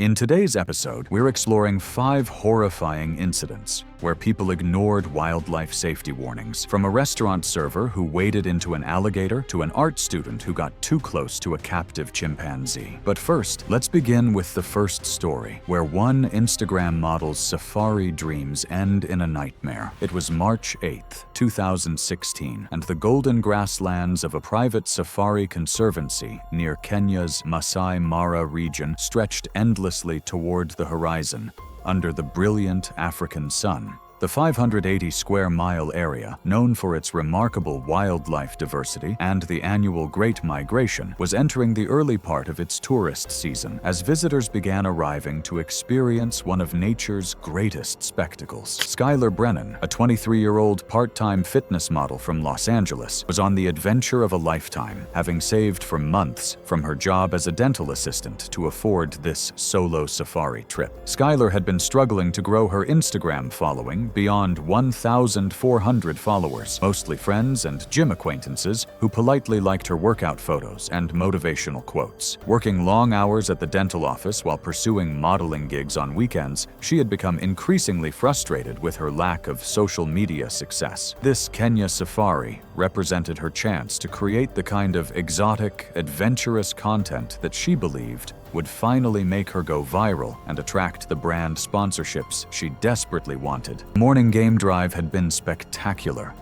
In today's episode, we're exploring 5 horrifying incidents where people ignored wildlife safety warnings, from a restaurant server who waded into an alligator to an art student who got too close to a captive chimpanzee. But first, let's begin with the first story, where one Instagram model's safari dreams end in a nightmare. It was March 8th, 2016, and the golden grasslands of a private safari conservancy near Kenya's Masai Mara region stretched endlessly toward the horizon, under the brilliant African sun. The 580-square-mile area, known for its remarkable wildlife diversity and the annual Great Migration, was entering the early part of its tourist season as visitors began arriving to experience one of nature's greatest spectacles. Skylar Brennan, a 23-year-old part-time fitness model from Los Angeles, was on the adventure of a lifetime, having saved for months from her job as a dental assistant to afford this solo safari trip. Skylar had been struggling to grow her Instagram following beyond 1,400 followers, mostly friends and gym acquaintances who politely liked her workout photos and motivational quotes. Working long hours at the dental office while pursuing modeling gigs on weekends, she had become increasingly frustrated with her lack of social media success. This Kenya safari represented her chance to create the kind of exotic, adventurous content that she believed would finally make her go viral and attract the brand sponsorships she desperately wanted. The morning game drive had been spectacular,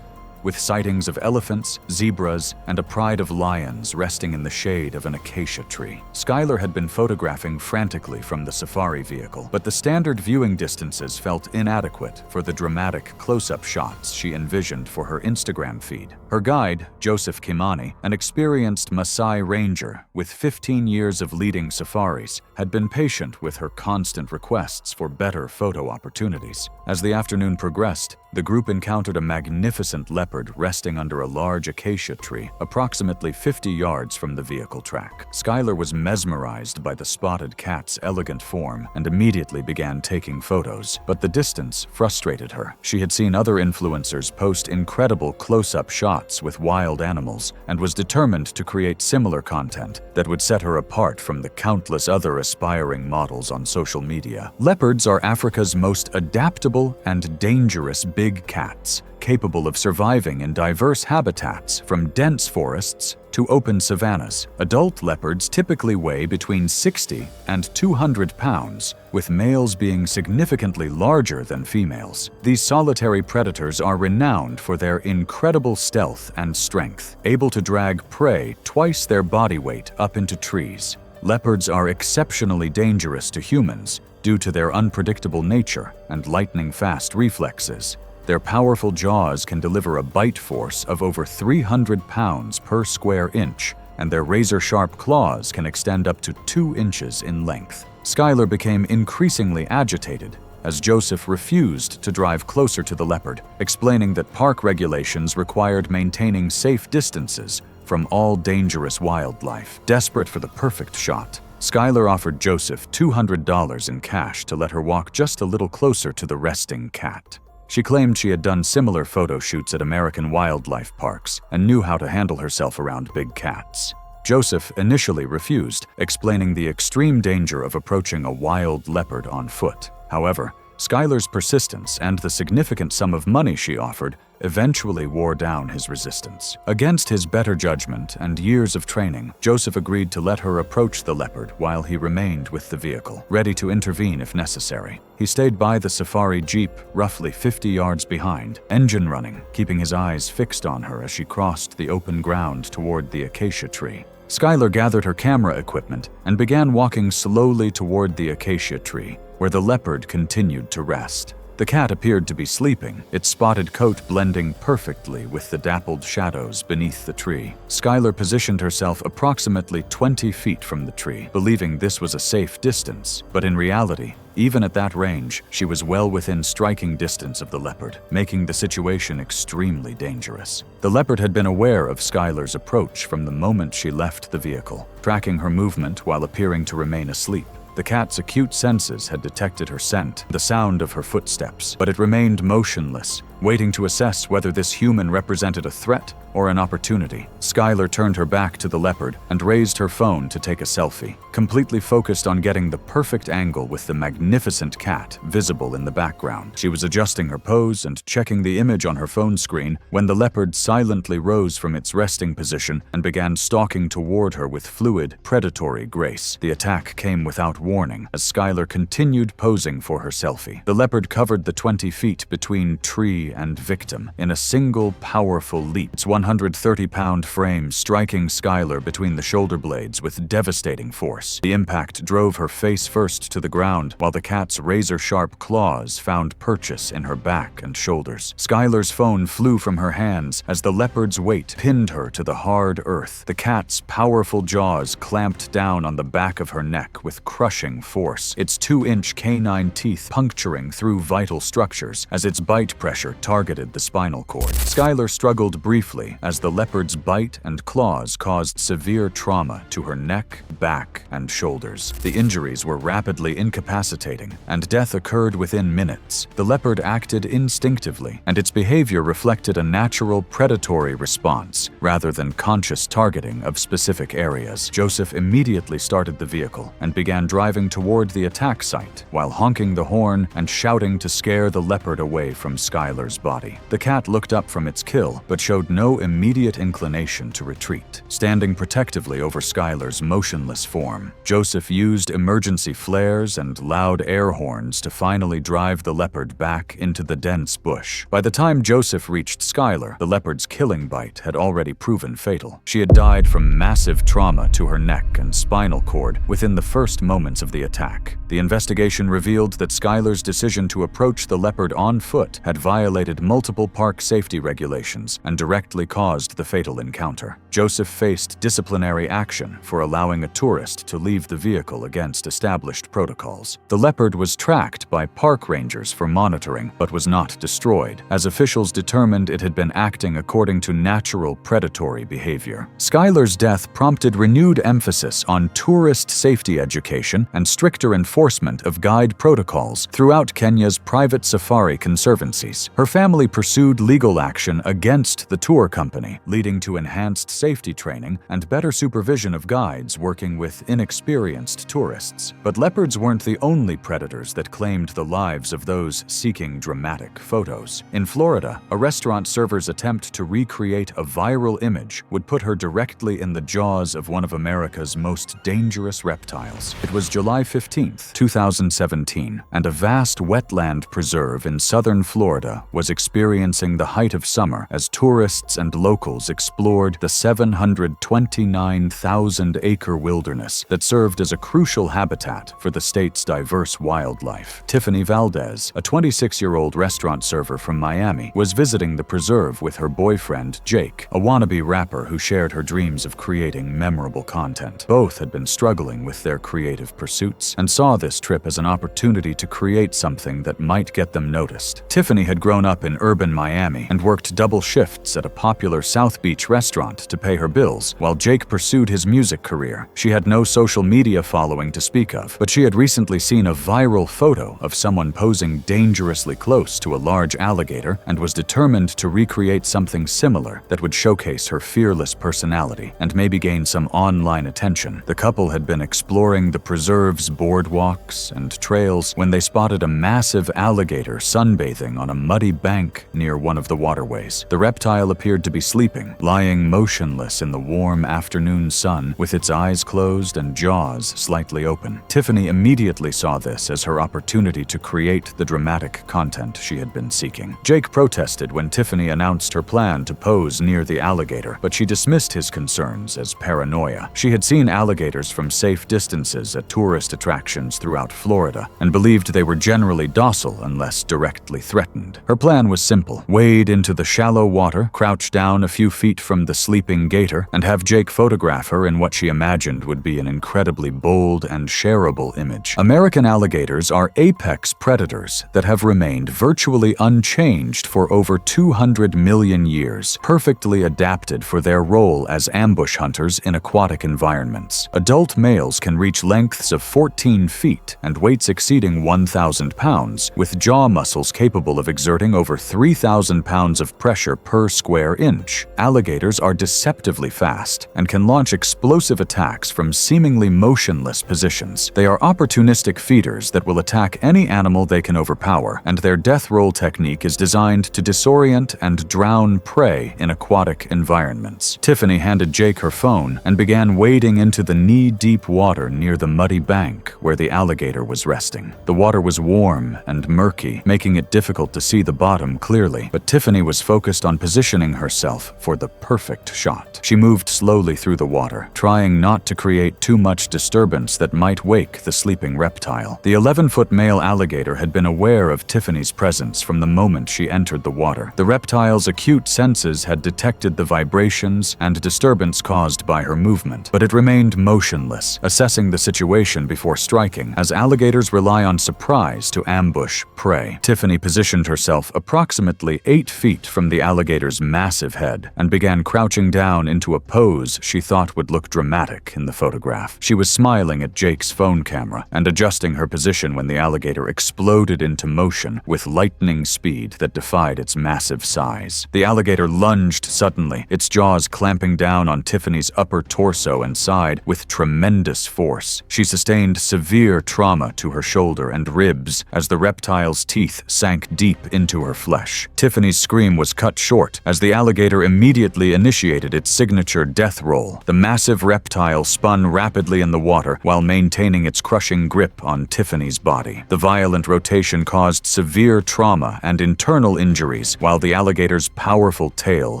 with sightings of elephants, zebras, and a pride of lions resting in the shade of an acacia tree. Skylar had been photographing frantically from the safari vehicle, but the standard viewing distances felt inadequate for the dramatic close-up shots she envisioned for her Instagram feed. Her guide, Joseph Kimani, an experienced Maasai ranger with 15 years of leading safaris, had been patient with her constant requests for better photo opportunities. As the afternoon progressed, the group encountered a magnificent leopard resting under a large acacia tree, approximately 50 yards from the vehicle track. Skylar was mesmerized by the spotted cat's elegant form and immediately began taking photos, but the distance frustrated her. She had seen other influencers post incredible close-up shots with wild animals and was determined to create similar content that would set her apart from the countless other aspiring models on social media. Leopards are Africa's most adaptable and dangerous big cats, capable of surviving in diverse habitats from dense forests to open savannas. Adult leopards typically weigh between 60 and 200 pounds, with males being significantly larger than females. These solitary predators are renowned for their incredible stealth and strength, able to drag prey twice their body weight up into trees. Leopards are exceptionally dangerous to humans due to their unpredictable nature and lightning-fast reflexes. Their powerful jaws can deliver a bite force of over 300 pounds per square inch, and their razor-sharp claws can extend up to 2 inches in length. Skylar became increasingly agitated as Joseph refused to drive closer to the leopard, explaining that park regulations required maintaining safe distances from all dangerous wildlife. Desperate for the perfect shot, Skylar offered Joseph $200 in cash to let her walk just a little closer to the resting cat. She claimed she had done similar photo shoots at American wildlife parks and knew how to handle herself around big cats. Joseph initially refused, explaining the extreme danger of approaching a wild leopard on foot. However, Skylar's persistence and the significant sum of money she offered eventually wore down his resistance. Against his better judgment and years of training, Joseph agreed to let her approach the leopard while he remained with the vehicle, ready to intervene if necessary. He stayed by the safari jeep, roughly 50 yards behind, engine running, keeping his eyes fixed on her as she crossed the open ground toward the acacia tree. Skylar gathered her camera equipment and began walking slowly toward the acacia tree, where the leopard continued to rest. The cat appeared to be sleeping, its spotted coat blending perfectly with the dappled shadows beneath the tree. Skylar positioned herself approximately 20 feet from the tree, believing this was a safe distance. But in reality, even at that range, she was well within striking distance of the leopard, making the situation extremely dangerous. The leopard had been aware of Skylar's approach from the moment she left the vehicle, tracking her movement while appearing to remain asleep. The cat's acute senses had detected her scent, the sound of her footsteps, but it remained motionless, waiting to assess whether this human represented a threat or an opportunity. Skylar turned her back to the leopard and raised her phone to take a selfie, completely focused on getting the perfect angle with the magnificent cat visible in the background. She was adjusting her pose and checking the image on her phone screen when the leopard silently rose from its resting position and began stalking toward her with fluid, predatory grace. The attack came without warning as Skylar continued posing for her selfie. The leopard covered the 20 feet between tree and victim in a single powerful leap, its 130-pound frame striking Skylar between the shoulder blades with devastating force. The impact drove her face first to the ground, while the cat's razor-sharp claws found purchase in her back and shoulders. Skylar's phone flew from her hands as the leopard's weight pinned her to the hard earth. The cat's powerful jaws clamped down on the back of her neck with crushing force, its 2-inch canine teeth puncturing through vital structures as its bite pressure targeted the spinal cord. Skylar struggled briefly as the leopard's bite and claws caused severe trauma to her neck, back, and shoulders. The injuries were rapidly incapacitating, and death occurred within minutes. The leopard acted instinctively, and its behavior reflected a natural predatory response rather than conscious targeting of specific areas. Joseph immediately started the vehicle and began driving toward the attack site while honking the horn and shouting to scare the leopard away from Skylar's body. The cat looked up from its kill but showed no immediate inclination to retreat. Standing protectively over Skylar's motionless form, Joseph used emergency flares and loud air horns to finally drive the leopard back into the dense bush. By the time Joseph reached Skylar, the leopard's killing bite had already proven fatal. She had died from massive trauma to her neck and spinal cord within the first moments of the attack. The investigation revealed that Skylar's decision to approach the leopard on foot had violated multiple park safety regulations and directly caused the fatal encounter. Joseph faced disciplinary action for allowing a tourist to leave the vehicle against established protocols. The leopard was tracked by park rangers for monitoring, but was not destroyed, as officials determined it had been acting according to natural predatory behavior. Skylar's death prompted renewed emphasis on tourist safety education and stricter enforcement of guide protocols throughout Kenya's private safari conservancies. Her family pursued legal action against the tour company, leading to enhanced safety training and better supervision of guides working with inexperienced tourists. But leopards weren't the only predators that claimed the lives of those seeking dramatic photos. In Florida, a restaurant server's attempt to recreate a viral image would put her directly in the jaws of one of America's most dangerous reptiles. It was July 15, 2017, and a vast wetland preserve in southern Florida was experiencing the height of summer as tourists and locals explored the 729,000-acre wilderness that served as a crucial habitat for the state's diverse wildlife. Tiffany Valdez, a 26-year-old restaurant server from Miami, was visiting the preserve with her boyfriend, Jake, a wannabe rapper who shared her dreams of creating memorable content. Both had been struggling with their creative pursuits and saw this trip as an opportunity to create something that might get them noticed. Tiffany had grown up in urban Miami and worked double shifts at a popular South Beach restaurant to pay her bills, while Jake pursued his music career. She had no social media following to speak of, but she had recently seen a viral photo of someone posing dangerously close to a large alligator and was determined to recreate something similar that would showcase her fearless personality and maybe gain some online attention. The couple had been exploring the preserve's boardwalks and trails when they spotted a massive alligator sunbathing on a muddy bank near one of the waterways. The reptile appeared to be sleeping, lying motionless in the warm afternoon sun with its eyes closed and jaws slightly open. Tiffany immediately saw this as her opportunity to create the dramatic content she had been seeking. Jake protested when Tiffany announced her plan to pose near the alligator, but she dismissed his concerns as paranoia. She had seen alligators from safe distances at tourist attractions throughout Florida and believed they were generally docile unless directly threatened. Her plan was simple: wade into the shallow water, crouch down a few feet from the sleeping gator, and have Jake photograph her in what she imagined would be an incredibly bold and shareable image. American alligators are apex predators that have remained virtually unchanged for over 200 million years, perfectly adapted for their role as ambush hunters in aquatic environments. Adult males can reach lengths of 14 feet and weights exceeding 1,000 pounds, with jaw muscles capable of exerting exerting over 3,000 pounds of pressure per square inch. Alligators are deceptively fast and can launch explosive attacks from seemingly motionless positions. They are opportunistic feeders that will attack any animal they can overpower, and their death roll technique is designed to disorient and drown prey in aquatic environments. Tiffany handed Jake her phone and began wading into the knee-deep water near the muddy bank where the alligator was resting. The water was warm and murky, making it difficult to see the bottom clearly, but Tiffany was focused on positioning herself for the perfect shot. She moved slowly through the water, trying not to create too much disturbance that might wake the sleeping reptile. The 11-foot male alligator had been aware of Tiffany's presence from the moment she entered the water. The reptile's acute senses had detected the vibrations and disturbance caused by her movement, but it remained motionless, assessing the situation before striking, as alligators rely on surprise to ambush prey. Tiffany positioned herself approximately 8 feet from the alligator's massive head and began crouching down into a pose she thought would look dramatic in the photograph. She was smiling at Jake's phone camera and adjusting her position when the alligator exploded into motion with lightning speed that defied its massive size. The alligator lunged suddenly, its jaws clamping down on Tiffany's upper torso and side with tremendous force. She sustained severe trauma to her shoulder and ribs as the reptile's teeth sank deep into her flesh. Tiffany's scream was cut short as the alligator immediately initiated its signature death roll. The massive reptile spun rapidly in the water while maintaining its crushing grip on Tiffany's body. The violent rotation caused severe trauma and internal injuries, while the alligator's powerful tail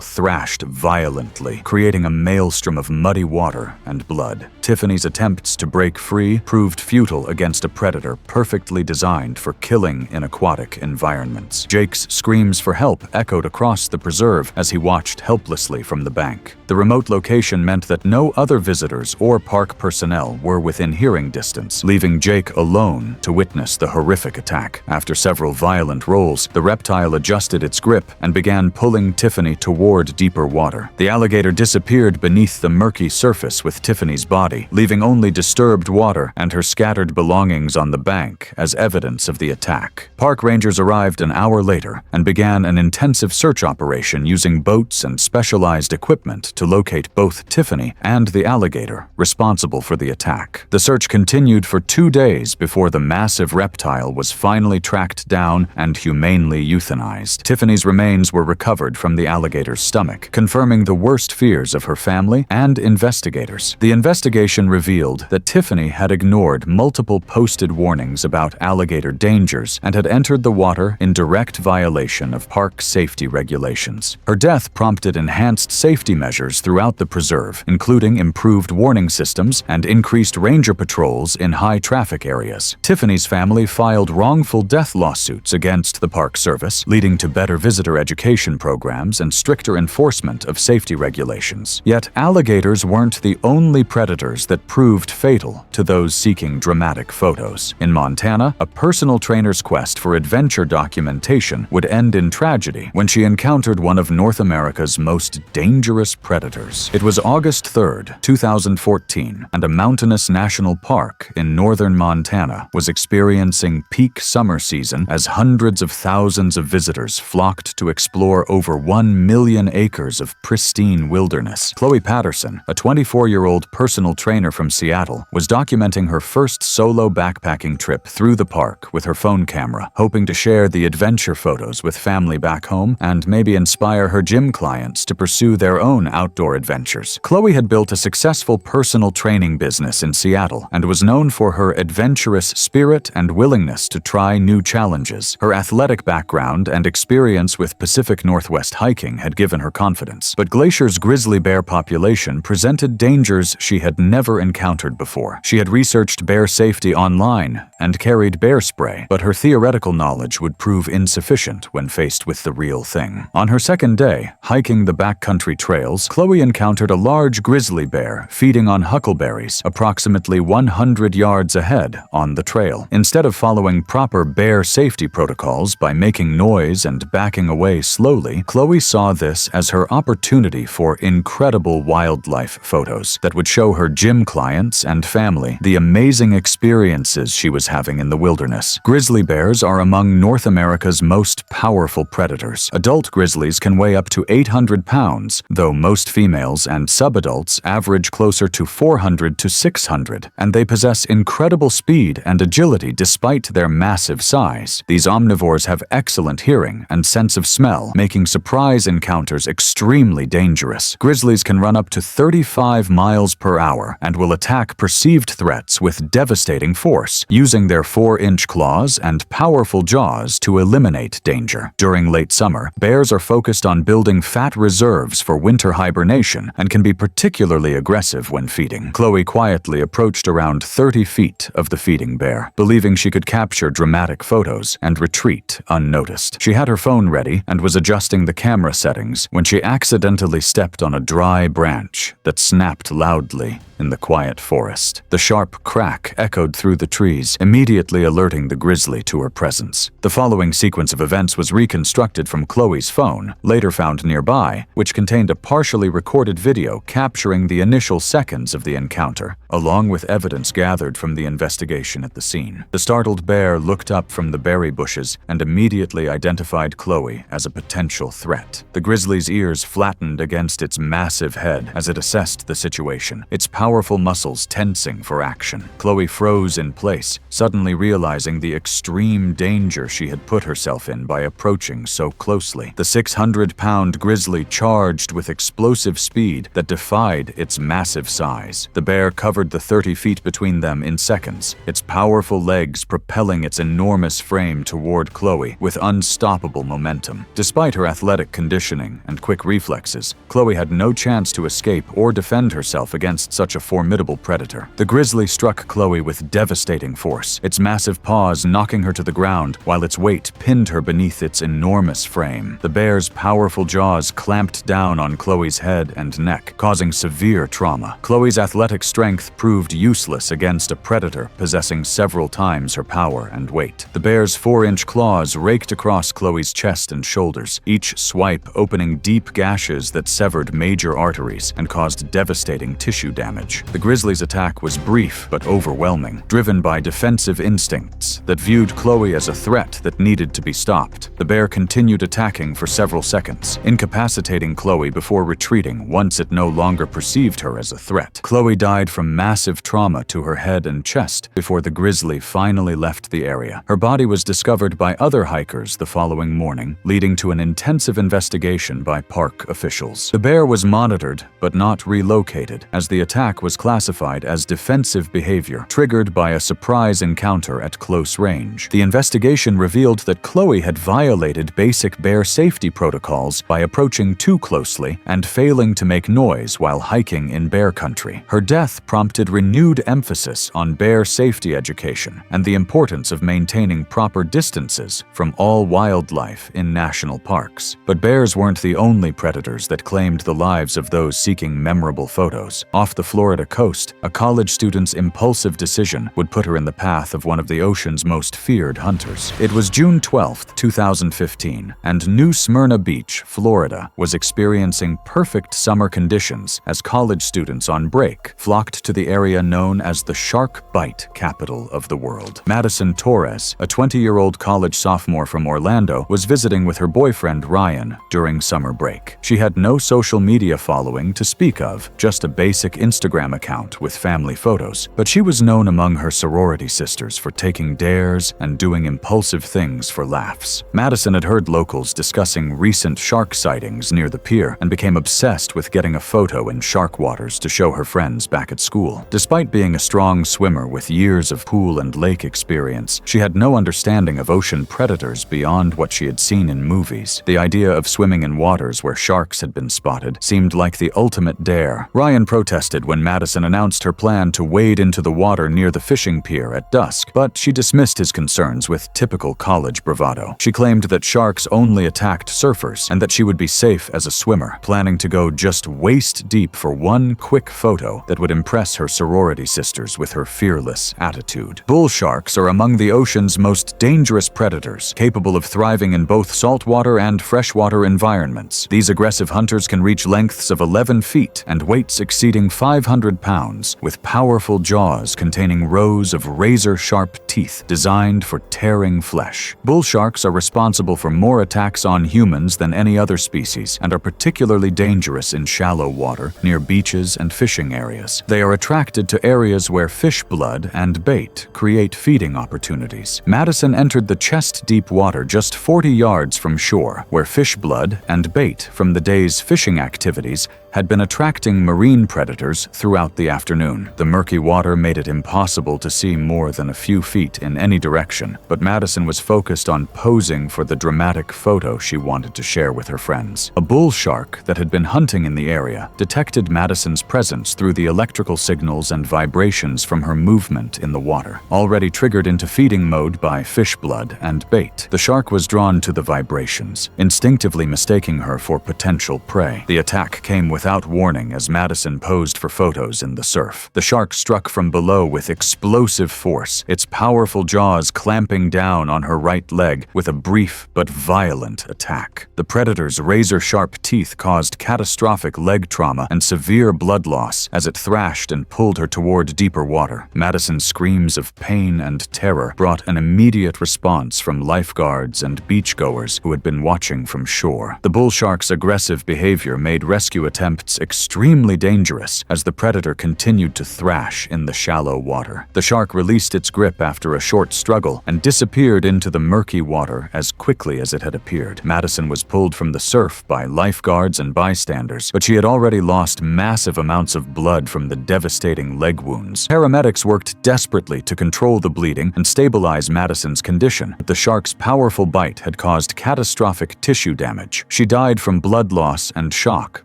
thrashed violently, creating a maelstrom of muddy water and blood. Tiffany's attempts to break free proved futile against a predator perfectly designed for killing in aquatic environments. Jake's screams for help echoed across the preserve as he watched helplessly from the bank. The remote location meant that no other visitors or park personnel were within hearing distance, leaving Jake alone to witness the horrific attack. After several violent rolls, the reptile adjusted its grip and began pulling Tiffany toward deeper water. The alligator disappeared beneath the murky surface with Tiffany's body, leaving only disturbed water and her scattered belongings on the bank as evidence of the attack. Park rangers arrived an hour later and began an intensive search operation using boats and specialized equipment to locate both Tiffany and the alligator responsible for the attack. The search continued for 2 days before the massive reptile was finally tracked down and humanely euthanized. Tiffany's remains were recovered from the alligator's stomach, confirming the worst fears of her family and investigators. The investigation revealed that Tiffany had ignored multiple posted warnings about alligator dangers and had entered the water in direct violation of park safety regulations. Her death prompted enhanced safety measures throughout the preserve, including improved warning systems and increased ranger patrols in high-traffic areas. Tiffany's family filed wrongful death lawsuits against the Park Service, leading to better visitor education programs and stricter enforcement of safety regulations. Yet alligators weren't the only predators that proved fatal to those seeking dramatic photos. In Montana, a personal trainer's quest for adventure documentation would end in tragedy when she encountered one of North America's most dangerous predators. It was August 3rd, 2014, and a mountainous national park in northern Montana was experiencing peak summer season as hundreds of thousands of visitors flocked to explore over 1 million acres of pristine wilderness. Chloe Patterson, a 24-year-old personal trainer from Seattle, was documenting her first solo backpacking trip through the park with her phone camera, hoping to share the adventure photos with family back home and maybe inspire her gym clients to pursue their own outdoor adventures. Chloe had built a successful personal training business in Seattle and was known for her adventurous spirit and willingness to try new challenges. Her athletic background and experience with Pacific Northwest hiking had given her confidence, but Glacier's grizzly bear population presented dangers she had never encountered before. She had researched bear safety online and carried bear spray, but her theoretical knowledge would prove insufficient when faced with the real thing. On her second day, hiking the backcountry trails, Chloe encountered a large grizzly bear feeding on huckleberries approximately 100 yards ahead on the trail. Instead of following proper bear safety protocols by making noise and backing away slowly, Chloe saw this as her opportunity for incredible wildlife photos that would show her gym clients and family the amazing experiences she was having in the wilderness. Grizzly bears are among North America's most most powerful predators. Adult grizzlies can weigh up to 800 pounds, though most females and subadults average closer to 400 to 600, and they possess incredible speed and agility despite their massive size. These omnivores have excellent hearing and sense of smell, making surprise encounters extremely dangerous. Grizzlies can run up to 35 miles per hour and will attack perceived threats with devastating force, using their 4-inch claws and powerful jaws to eliminate danger. During late summer, bears are focused on building fat reserves for winter hibernation and can be particularly aggressive when feeding. Chloe quietly approached around 30 feet of the feeding bear, believing she could capture dramatic photos and retreat unnoticed. She had her phone ready and was adjusting the camera settings when she accidentally stepped on a dry branch that snapped loudly in the quiet forest. The sharp crack echoed through the trees, immediately alerting the grizzly to her presence. The following sequence of events was reconstructed from Chloe's phone, later found nearby, which contained a partially recorded video capturing the initial seconds of the encounter, along with evidence gathered from the investigation at the scene. The startled bear looked up from the berry bushes and immediately identified Chloe as a potential threat. The grizzly's ears flattened against its massive head as it assessed the situation, its powerful muscles tensing for action. Chloe froze in place, suddenly realizing the extreme danger she had put herself in by approaching so closely. The 600-pound grizzly charged with explosive speed that defied its massive size. The bear covered the 30 feet between them in seconds, its powerful legs propelling its enormous frame toward Chloe with unstoppable momentum. Despite her athletic conditioning and quick reflexes, Chloe had no chance to escape or defend herself against such a formidable predator. The grizzly struck Chloe with devastating force, its massive paws knocking her to the ground while its weight pinned her beneath its enormous frame. The bear's powerful jaws clamped down on Chloe's head and neck, causing severe trauma. Chloe's athletic strength proved useless against a predator possessing several times her power and weight. The bear's 4-inch claws raked across Chloe's chest and shoulders, each swipe opening deep gashes that severed major arteries and caused devastating tissue damage. The grizzly's attack was brief but overwhelming, driven by defensive instincts that viewed Chloe as a threat that needed to be stopped. The bear continued attacking for several seconds, incapacitating Chloe before retreating once it no longer perceived her as a threat. Chloe died from massive trauma to her head and chest before the grizzly finally left the area. Her body was discovered by other hikers the following morning, leading to an intensive investigation by park officials. The bear was monitored but not relocated, as the attack was classified as defensive behavior triggered by a surprise encounter at close range. The investigation revealed that Chloe had violated basic bear safety protocols by approaching too closely and failing to make noise while hiking in bear country. Her death prompted renewed emphasis on bear safety education and the importance of maintaining proper distances from all wildlife in national parks. But bears weren't the only predators that claimed the lives of those seeking memorable photos. Off the Florida coast, a college student's impulsive decision would put her in the path of one of the ocean's most feared hunters. It was June 12, 2015, and New Smyrna Beach, Florida, was experiencing perfect summer conditions as college students on break flocked to the area known as the shark bite capital of the world. Madison Torres, a 20-year-old college sophomore from Orlando, was visiting with her boyfriend Ryan during summer break. She had no social media following to speak of, just a basic Instagram account with family photos, but she was known among her sorority sisters for taking dares and doing impulsive things for laughs. Madison had heard locals discussing recent shark sightings near the pier and became obsessed with getting a photo in shark waters to show her friends back at school. Despite being a strong swimmer with years of pool and lake experience, she had no understanding of ocean predators beyond what she had seen in movies. The idea of swimming in waters where sharks had been spotted seemed like the ultimate dare. Ryan protested when Madison announced her plan to wade into the water near the fishing pier at dusk, but she dismissed his concerns with typical college bravado. She claimed that sharks only attacked surfers and that she would be safe as a swimmer, planning to go just waist deep for one quick photo that would impress her sorority sisters with her fearless attitude. Bull sharks are among the ocean's most dangerous predators, capable of thriving in both saltwater and freshwater environments. These aggressive hunters can reach lengths of 11 feet and weights exceeding 500 pounds, with powerful jaws containing rows of razor-sharp teeth designed for tearing flesh. Bull sharks sharks are responsible for more attacks on humans than any other species and are particularly dangerous in shallow water, near beaches and fishing areas. They are attracted to areas where fish blood and bait create feeding opportunities. Madison entered the chest-deep water just 40 yards from shore, where fish blood and bait from the day's fishing activities had been attracting marine predators throughout the afternoon. The murky water made it impossible to see more than a few feet in any direction, but Madison was focused on posing for the dramatic photo she wanted to share with her friends. A bull shark that had been hunting in the area detected Madison's presence through the electrical signals and vibrations from her movement in the water. Already triggered into feeding mode by fish blood and bait, the shark was drawn to the vibrations, instinctively mistaking her for potential prey. The attack came without warning as Madison posed for photos in the surf. The shark struck from below with explosive force, its powerful jaws clamping down on her right leg with a brief but violent attack. The predator's razor-sharp teeth caused catastrophic leg trauma and severe blood loss as it thrashed and pulled her toward deeper water. Madison's screams of pain and terror brought an immediate response from lifeguards and beachgoers who had been watching from shore. The bull shark's aggressive behavior made rescue attempts extremely dangerous as the predator continued to thrash in the shallow water. The shark released its grip after a short struggle and disappeared into the murky water as quickly as it had appeared. Madison was pulled from the surf by lifeguards and bystanders, but she had already lost massive amounts of blood from the devastating leg wounds. Paramedics worked desperately to control the bleeding and stabilize Madison's condition, but the shark's powerful bite had caused catastrophic tissue damage. She died from blood loss and shock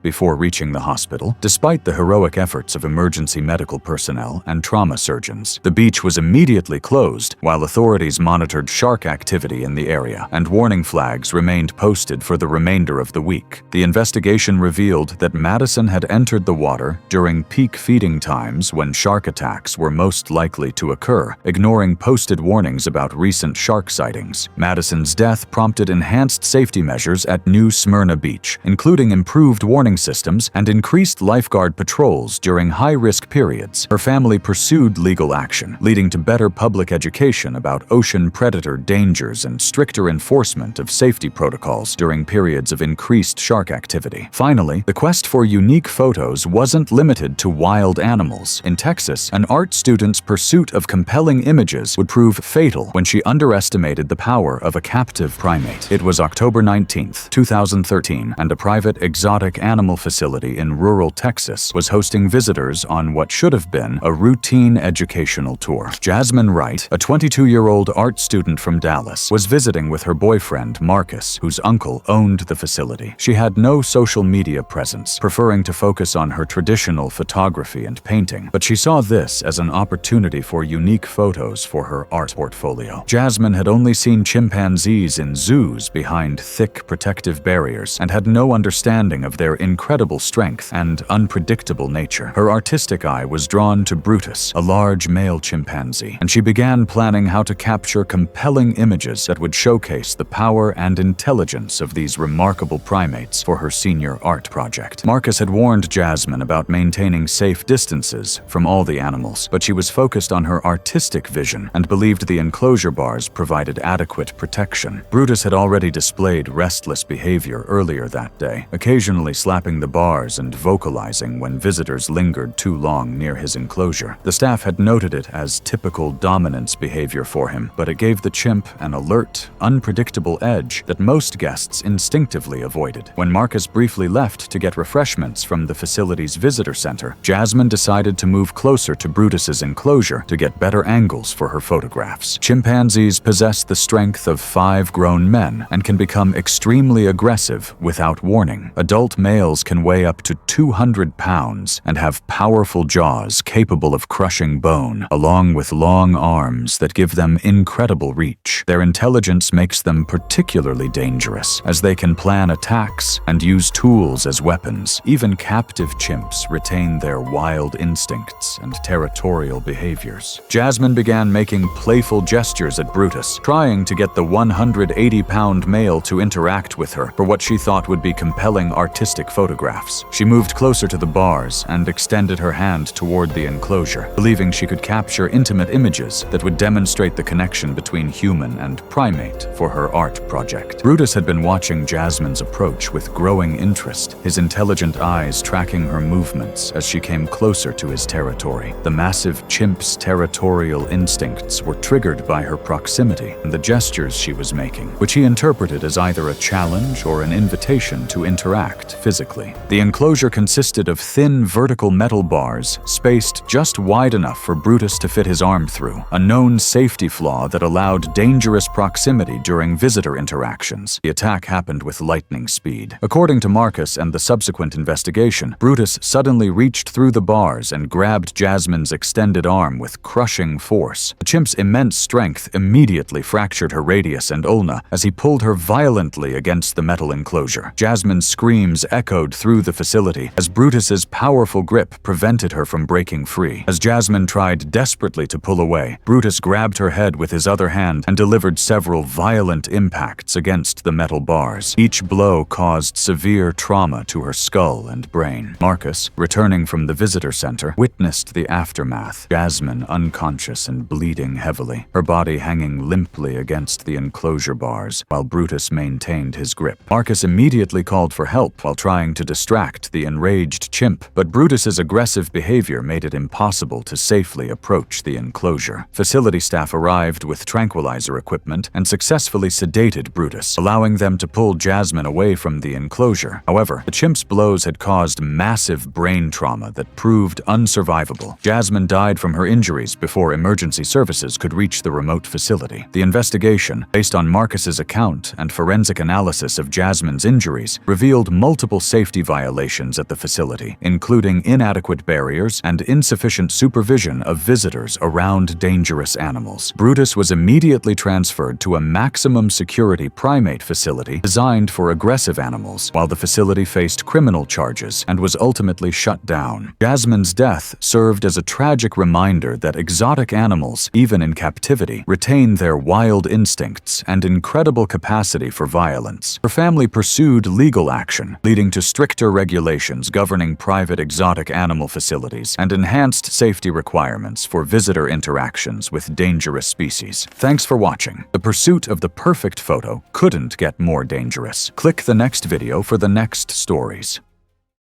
before reaching the hospital, despite the heroic efforts of emergency medical personnel and trauma surgeons. The beach was immediately closed, while authorities monitored shark activity in the area, and warning flags remained posted for the remainder of the week. The investigation revealed that Madison had entered the water during peak feeding times when shark attacks were most likely to occur, ignoring posted warnings about recent shark sightings. Madison's death prompted enhanced safety measures at New Smyrna Beach, including improved warning systems and increased lifeguard patrols during high-risk periods. Her family pursued legal action, leading to better public education about ocean predator dangers and stricter enforcement of safety protocols during periods of increased shark activity. Finally, the quest for unique photos wasn't limited to wild animals. In Texas, an art student's pursuit of compelling images would prove fatal when she underestimated the power of a captive primate. It was October 19, 2013, and a private exotic animal facility in rural Texas was hosting visitors on what should have been a routine educational tour. Jasmine Wright, a 22-year-old art student from Dallas, was visiting with her boyfriend, Marcus, whose uncle owned the facility. She had no social media presence, preferring to focus on her traditional photography and painting, but she saw this as an opportunity for unique photos for her art portfolio. Jasmine had only seen chimpanzees in zoos behind thick protective barriers and had no understanding of their incredible strength and unpredictable nature. Her artistic eye was drawn to Brutus, a large male chimpanzee, and she began planning how to capture compelling images that would showcase the power and intelligence of these remarkable primates for her senior art project. Marcus had warned Jasmine about maintaining safe distances from all the animals, but she was focused on her artistic vision and believed the enclosure bars provided adequate protection. Brutus had already displayed restless behavior earlier that day, occasionally slapping the bars and vocalizing when visitors lingered too long near his enclosure. The staff had noted it as typical dominance behavior for him, but it gave the chimp an alert, unpredictable edge that most guests instinctively avoided. When Marcus briefly left to get refreshments from the facility's visitor center, Jasmine decided to move closer to Brutus's enclosure to get better angles for her photographs. Chimpanzees possess the strength of 5 grown men and can become extremely aggressive without warning. Adult males can weigh up to 200 pounds and have powerful jaws capable of crushing bone, along with long arms that give them incredible reach. Their intelligence makes them particularly dangerous, as they can plan attacks and use tools as weapons. Even captive chimps retain their wild instincts and territorial behaviors. Jasmine began making playful gestures at Brutus, trying to get the 180-pound male to interact with her for what she thought would be compelling artistic photographs. photographs. She moved closer to the bars and extended her hand toward the enclosure, believing she could capture intimate images that would demonstrate the connection between human and primate for her art project. Brutus had been watching Jasmine's approach with growing interest, his intelligent eyes tracking her movements as she came closer to his territory. The massive chimp's territorial instincts were triggered by her proximity and the gestures she was making, which he interpreted as either a challenge or an invitation to interact physically. The enclosure consisted of thin vertical metal bars spaced just wide enough for Brutus to fit his arm through, a known safety flaw that allowed dangerous proximity during visitor interactions. The attack happened with lightning speed. According to Marcus and the subsequent investigation, Brutus suddenly reached through the bars and grabbed Jasmine's extended arm with crushing force. The chimp's immense strength immediately fractured her radius and ulna as he pulled her violently against the metal enclosure. Jasmine's screams echoed through the facility as Brutus's powerful grip prevented her from breaking free. As Jasmine tried desperately to pull away, Brutus grabbed her head with his other hand and delivered several violent impacts against the metal bars. Each blow caused severe trauma to her skull and brain. Marcus, returning from the visitor center, witnessed the aftermath. Jasmine unconscious and bleeding heavily, her body hanging limply against the enclosure bars while Brutus maintained his grip. Marcus immediately called for help while trying to distract the enraged chimp, but Brutus's aggressive behavior made it impossible to safely approach the enclosure. Facility staff arrived with tranquilizer equipment and successfully sedated Brutus, allowing them to pull Jasmine away from the enclosure. However, the chimp's blows had caused massive brain trauma that proved unsurvivable. Jasmine died from her injuries before emergency services could reach the remote facility. The investigation, based on Marcus's account and forensic analysis of Jasmine's injuries, revealed multiple safety violations at the facility, including inadequate barriers and insufficient supervision of visitors around dangerous animals. Brutus was immediately transferred to a maximum security primate facility designed for aggressive animals, while the facility faced criminal charges and was ultimately shut down. Jasmine's death served as a tragic reminder that exotic animals, even in captivity, retain their wild instincts and incredible capacity for violence. Her family pursued legal action, leading to stricter regulations governing private exotic animal facilities and enhanced safety requirements for visitor interactions with dangerous species. Thanks for watching. The pursuit of the perfect photo couldn't get more dangerous. Click the next video for the next stories.